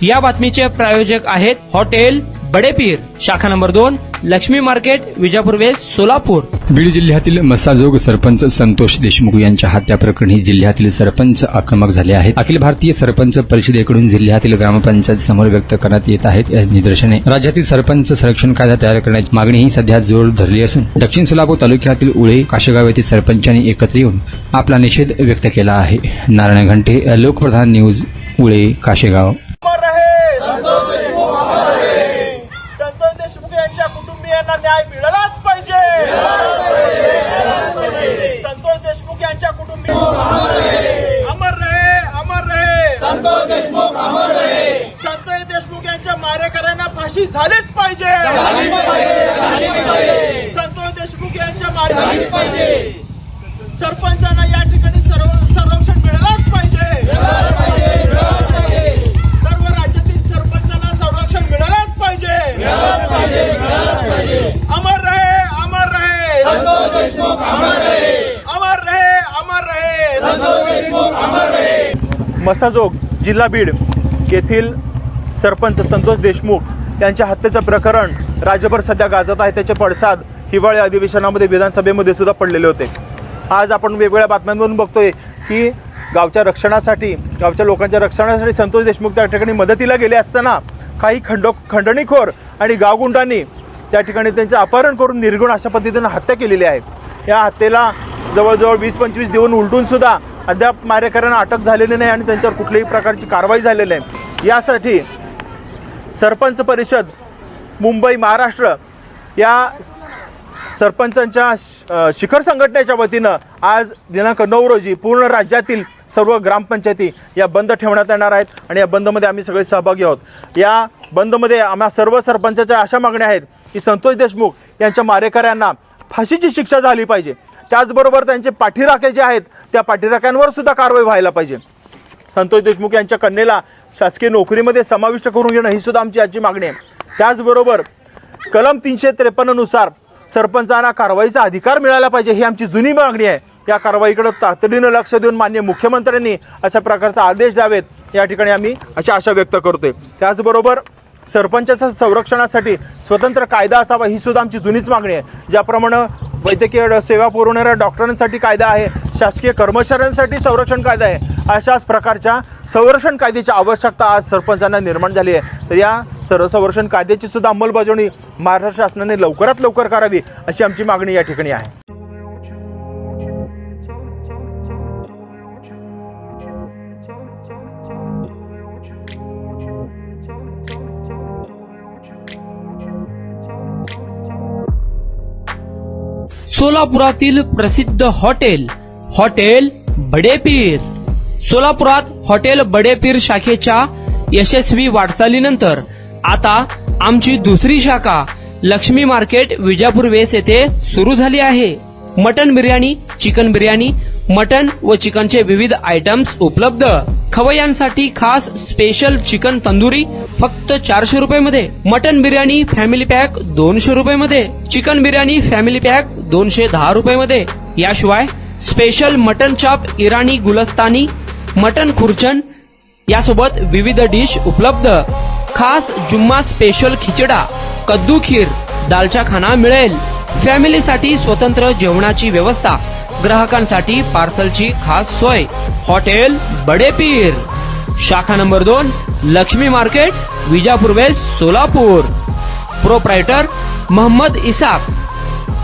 या बातमीचे प्रायोजक आहेत हॉटेल बडेपीर, शाखा number 2, Laxmi market, Vijapur west, Solapur. Beed जिल्ह्यातील मसाजोग सरपंच संतोष देशमुख यांच्या हत्या प्रकरणी जिल्ह्यातील सरपंच आक्रमक झाले आहेत. अखिल भारतीय सरपंच परिषदेकडून जिल्ह्यातील ग्रामपंचायत समोर व्यक्त करण्यात येत आहेत निदर्शने. राज्यातील सरपंच संरक्षण कायदा तयार करण्याची मागणीही सध्या जोर धरली असून दक्षिण सोलापूर तालुक्यातील उळे काशेगाव येथील सरपंचांनी एकत्र येऊन आपला निषेध व्यक्त केला आहे. नारायण घंटे, लोकप्रधान न्यूज, उळे काशेगाव. कुटुंबियांना न्याय मिळालाच पाहिजे. संतोष देशमुख यांच्या कुटुंबियांना अमर रहे, अमर रहे. संतोष देशमुख अमर रहे. संतोष देशमुख यांच्या मारेकऱ्यांना फाशी झालीच पाहिजे. संतोष देशमुख यांच्या मारेकऱ्यांना सरपंचांना या ठिकाणी संरक्षण मिळालंच पाहिजे. सर्व राज्यातील सरपंचांना संरक्षण मिळालंच पाहिजे. अमर रहे, अमर रहे. संतोष देशमुख अमर रहे. अमर रहे, अमर रहे. संतोष देशमुख अमर रहे. मसाजोग जिल्हा बीड येथील सरपंच संतोष देशमुख यांच्या हत्येचं प्रकरण राज्यभर सध्या गाजत आहे. त्याचे पडसाद हिवाळी अधिवेशनामध्ये विधानसभेमध्ये सुद्धा पडलेले होते. आज आपण वेगवेगळ्या बातम्यांमधून बघतोय की गावच्या रक्षणासाठी, गावच्या लोकांच्या रक्षणासाठी संतोष देशमुख त्या ठिकाणी मदतीला गेले असताना काही खंडणीखोर आणि गावगुंडांनी त्या ठिकाणी त्यांचे अपहरण करून निर्गुण अशा पद्धतीने हत्या केलेली आहे. या हत्येला जवळजवळ 20-25 दिवस उलटून सुद्धा अद्याप मारेकऱ्यांना अटक झालेली नाही आणि त्यांच्यावर कुठल्याही प्रकारची कारवाई झालेली नाही. यासाठी सरपंच परिषद मुंबई महाराष्ट्र या सरपंचांच्या शिखर संघटनेच्या वतीनं आज दिनांक 9 रोजी पूर्ण राज्यातील सर्व ग्रामपंचायती या बंद ठेवण्यात येणार आहेत आणि या बंदमध्ये आम्ही सगळे सहभागी आहोत. या बंदमध्ये आम्हा सर्व सरपंचाच्या अशा मागण्या आहेत की संतोष देशमुख यांच्या मारेकऱ्यांना फाशीची शिक्षा झाली पाहिजे. त्याचबरोबर त्यांचे पाठीराखे जे आहेत त्या पाठीराख्यांवर सुद्धा कारवाई व्हायला पाहिजे. संतोष देशमुख यांच्या कन्येला शासकीय नोकरीमध्ये समाविष्ट करून घेणं ही सुद्धा आमची आजची मागणी आहे. त्याचबरोबर कलम 353 नुसार सरपंचांना कारवाईचा अधिकार मिळाला पाहिजे ही आमची जुनी मागणी आहे. या कारवाईकडे तातडीनं लक्ष देऊन माननीय मुख्यमंत्र्यांनी अशा प्रकारचा आदेश द्यावेत या ठिकाणी आम्ही अशी आशा व्यक्त करतोय. त्याचबरोबर सरपंचाच्या संरक्षणासाठी स्वतंत्र कायदा असावा ही सुद्धा आमची जुनीच मागणी आहे. ज्याप्रमाणे वैद्यकीय सेवा पुरवणाऱ्या डॉक्टरांसाठी कायदा आहे, शासकीय कर्मचाऱ्यांसाठी संरक्षण कायदा आहे, अशाच प्रकारच्या संरक्षण कायद्याची आवश्यकता आज सरपंचांना निर्माण झाली आहे. तर या संरक्षण कायद्याची सुद्धा अंमलबजावणी महाराष्ट्र शासनाने लवकरात लवकर करावी अशी आमची मागणी या ठिकाणी आहे. सोलापुरातील प्रसिद्ध हॉटेल बडेपीर. सोलापुरात हॉटेल बडेपीर शाखेच्या यशस्वी वाटचालीनंतर आता आमची दुसरी शाखा लक्ष्मी मार्केट, विजापूर वेस्ट येथे सुरू झाली आहे. Mutton biryani, chicken biryani, mutton व चिकनचे विविध आयटम्स उपलब्ध. खवय्यांसाठी खास स्पेशल चिकन तंदुरी फक्त 400 रुपये मध्ये. मटन बिर्याणी फॅमिली पॅक 200 रुपये मध्ये. चिकन बिर्याणी फॅमिली पॅक 210 रुपये मध्ये. याशिवाय स्पेशल मटन चाप, इराणी गुलस्तानी, मटन खुर्चन यासोबत विविध डिश उपलब्ध. खास जुम्मा स्पेशल खिचडा, कद्दू खीर, दालचा खाना मिळेल. फॅमिलीसाठी स्वतंत्र जेवणाची व्यवस्था, ग्राहकांसाठी पार्सलची खास सोय. हॉटेल बडेपीर, शाखा number 2, Laxmi market, Vijapur west, Solapur. Proprietor Mohammad Isaq.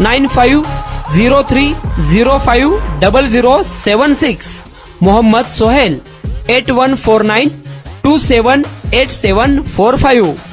9503050076. Mohammad Sohail. 8149278745.